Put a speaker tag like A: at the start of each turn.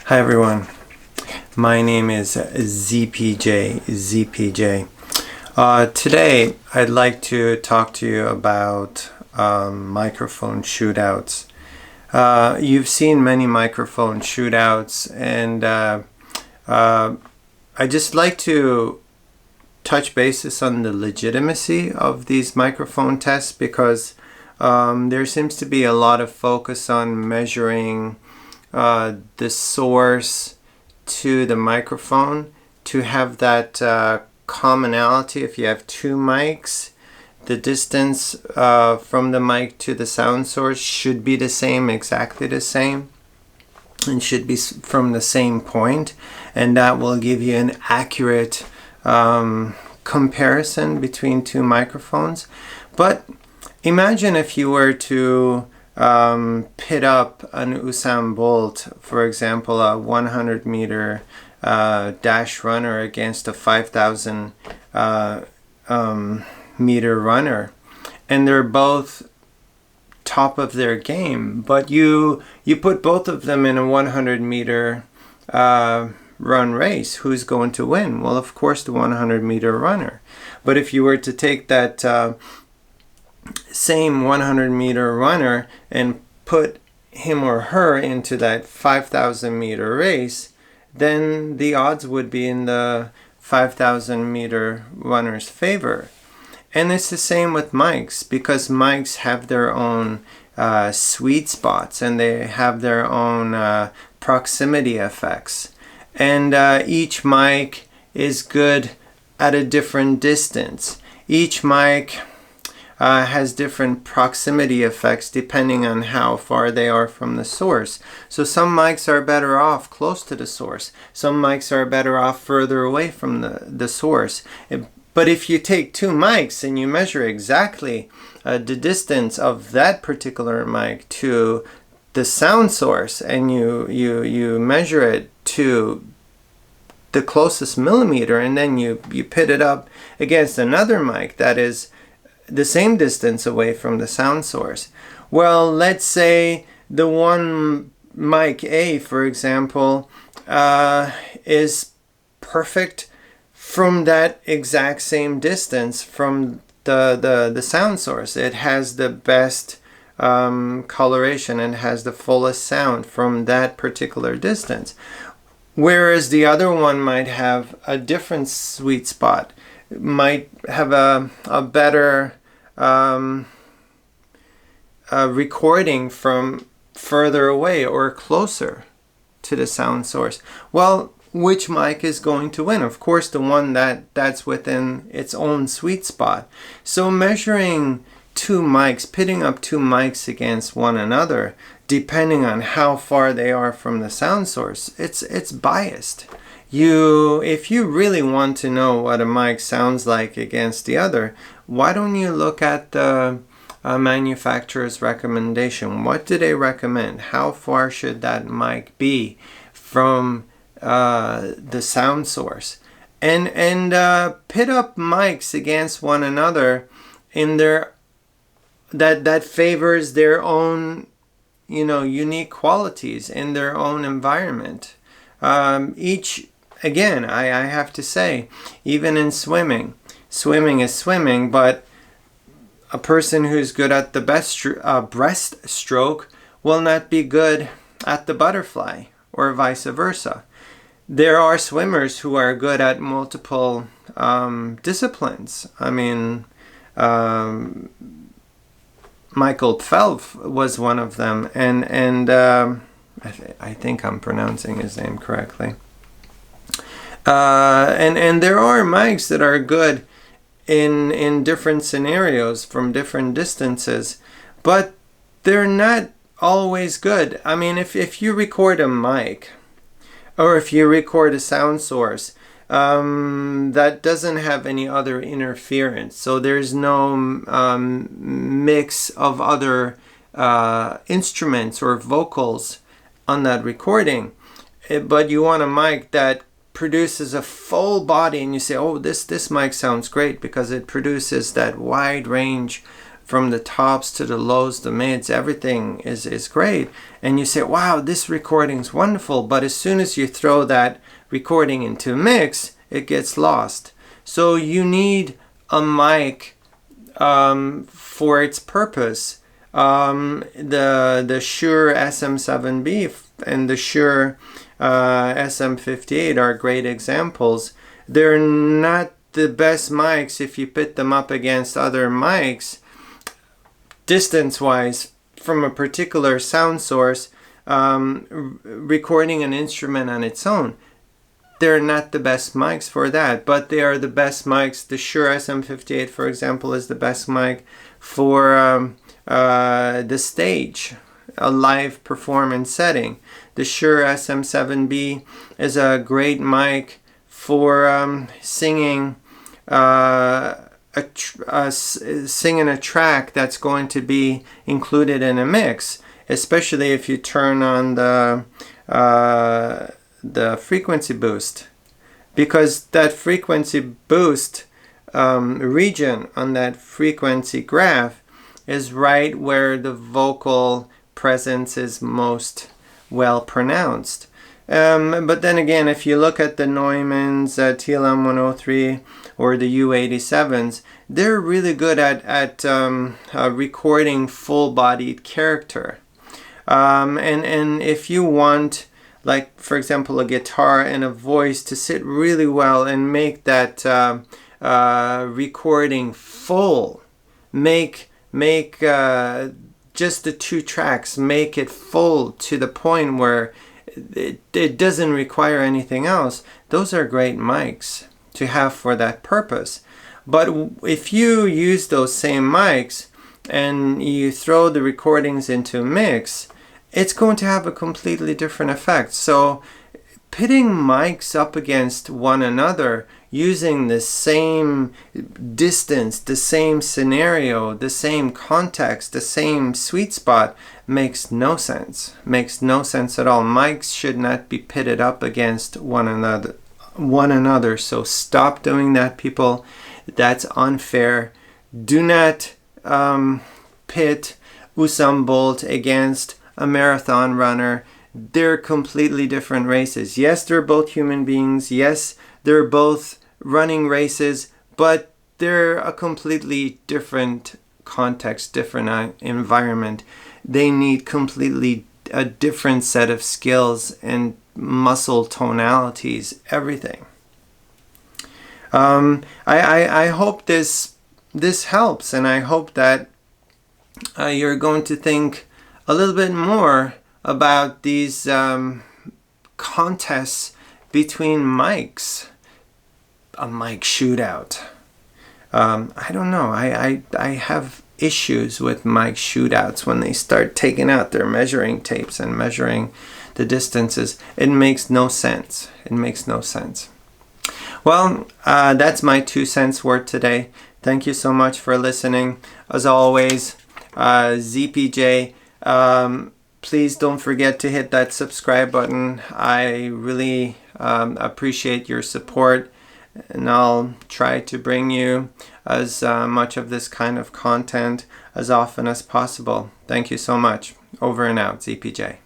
A: Hi everyone, my name is ZPJ. Today I'd like to talk to you about microphone shootouts. You've seen many microphone shootouts, and I just like to touch basis on the legitimacy of these microphone tests, because there seems to be a lot of focus on measuring the source to the microphone to have that commonality. If you have two mics, the distance from the mic to the sound source should be the same, exactly the same, and should be from the same point, and that will give you an accurate comparison between two microphones. But imagine if you were to pit up an Usain Bolt, for example, a 100-meter dash runner against a 5,000 meter runner, and they're both top of their game, but you put both of them in a 100-meter run race. Who's going to win? Well, of course, the 100-meter runner. But if you were to take that same 100-meter runner and put him or her into that 5,000-meter race, then the odds would be in the 5,000-meter runner's favor. And it's the same with mics, because mics have their own sweet spots, and they have their own proximity effects. And each mic is good at a different distance. Each mic has different proximity effects depending on how far they are from the source. So some mics are better off close to the source. Some mics are better off further away from the source. But if you take two mics and you measure exactly the distance of that particular mic to the sound source, and you measure it to the closest millimeter, and then you pit it up against another mic that is the same distance away from the sound source. Well, let's say the one mic A, for example, is perfect from that exact same distance from the sound source. It has the best coloration and has the fullest sound from that particular distance. Whereas the other one might have a different sweet spot, might have a better recording from further away or closer to the sound source. Well, which mic is going to win? Of course, the one that's within its own sweet spot. So measuring two mics, pitting up two mics against one another, depending on how far they are from the sound source, it's biased. If you really want to know what a mic sounds like against the other, why don't you look at the manufacturer's recommendation? What do they recommend? How far should that mic be from the sound source? And pit up mics against one another in their that favors their own unique qualities in their own environment. Again, I have to say, even in swimming is swimming, but a person who's good at the breaststroke will not be good at the butterfly, or vice versa. There are swimmers who are good at multiple disciplines. I mean, Michael Phelps was one of them, and I think I'm pronouncing his name correctly. And there are mics that are good in different scenarios from different distances, but they're not always good. I mean, if you record a mic, or if you record a sound source that doesn't have any other interference, so there's no mix of other instruments or vocals on that recording, but you want a mic that produces a full body, and you say, oh, this mic sounds great because it produces that wide range from the tops to the lows, the mids, everything is great. And you say, wow, this recording's wonderful. But as soon as you throw that recording into mix, it gets lost. So you need a mic for its purpose. The Shure SM7B and the Shure SM58 are great examples. They're not the best mics if you put them up against other mics distance-wise from a particular sound source, recording an instrument on its own. They're not the best mics for that, but they are the best mics. The Shure SM58, for example, is the best mic for the stage, a live performance setting. The Shure SM7B is a great mic for singing singing a track that's going to be included in a mix, especially if you turn on the frequency boost, because that frequency boost region on that frequency graph is right where the vocal presence is most well pronounced. But then again, if you look at the Neumann's TLM-103 or the U87s, they're really good at recording full-bodied character. And if you want, like for example, a guitar and a voice to sit really well and make that recording full, make just the two tracks, make it full to the point where it doesn't require anything else. Those are great mics to have for that purpose. But if you use those same mics and you throw the recordings into a mix, it's going to have a completely different effect. So pitting mics up against one another using the same distance, the same scenario, the same context, the same sweet spot makes no sense. Makes no sense at all. Mics should not be pitted up against one another. So stop doing that, people. That's unfair. Do not pit Usain Bolt against a marathon runner. They're completely different races. Yes, they're both human beings. Yes, they're both running races, but they're a completely different context, different environment. They need completely a different set of skills and muscle tonalities, everything. I hope this helps, and I hope that you're going to think a little bit more about these contests between mics. A mic shootout. I don't know. I have issues with mic shootouts when they start taking out their measuring tapes and measuring the distances. It makes no sense. It makes no sense. Well, that's my 2 cents worth today. Thank you so much for listening. As always, ZPJ, please don't forget to hit that subscribe button. I really appreciate your support, and I'll try to bring you as much of this kind of content as often as possible. Thank you so much. Over and out, ZPJ.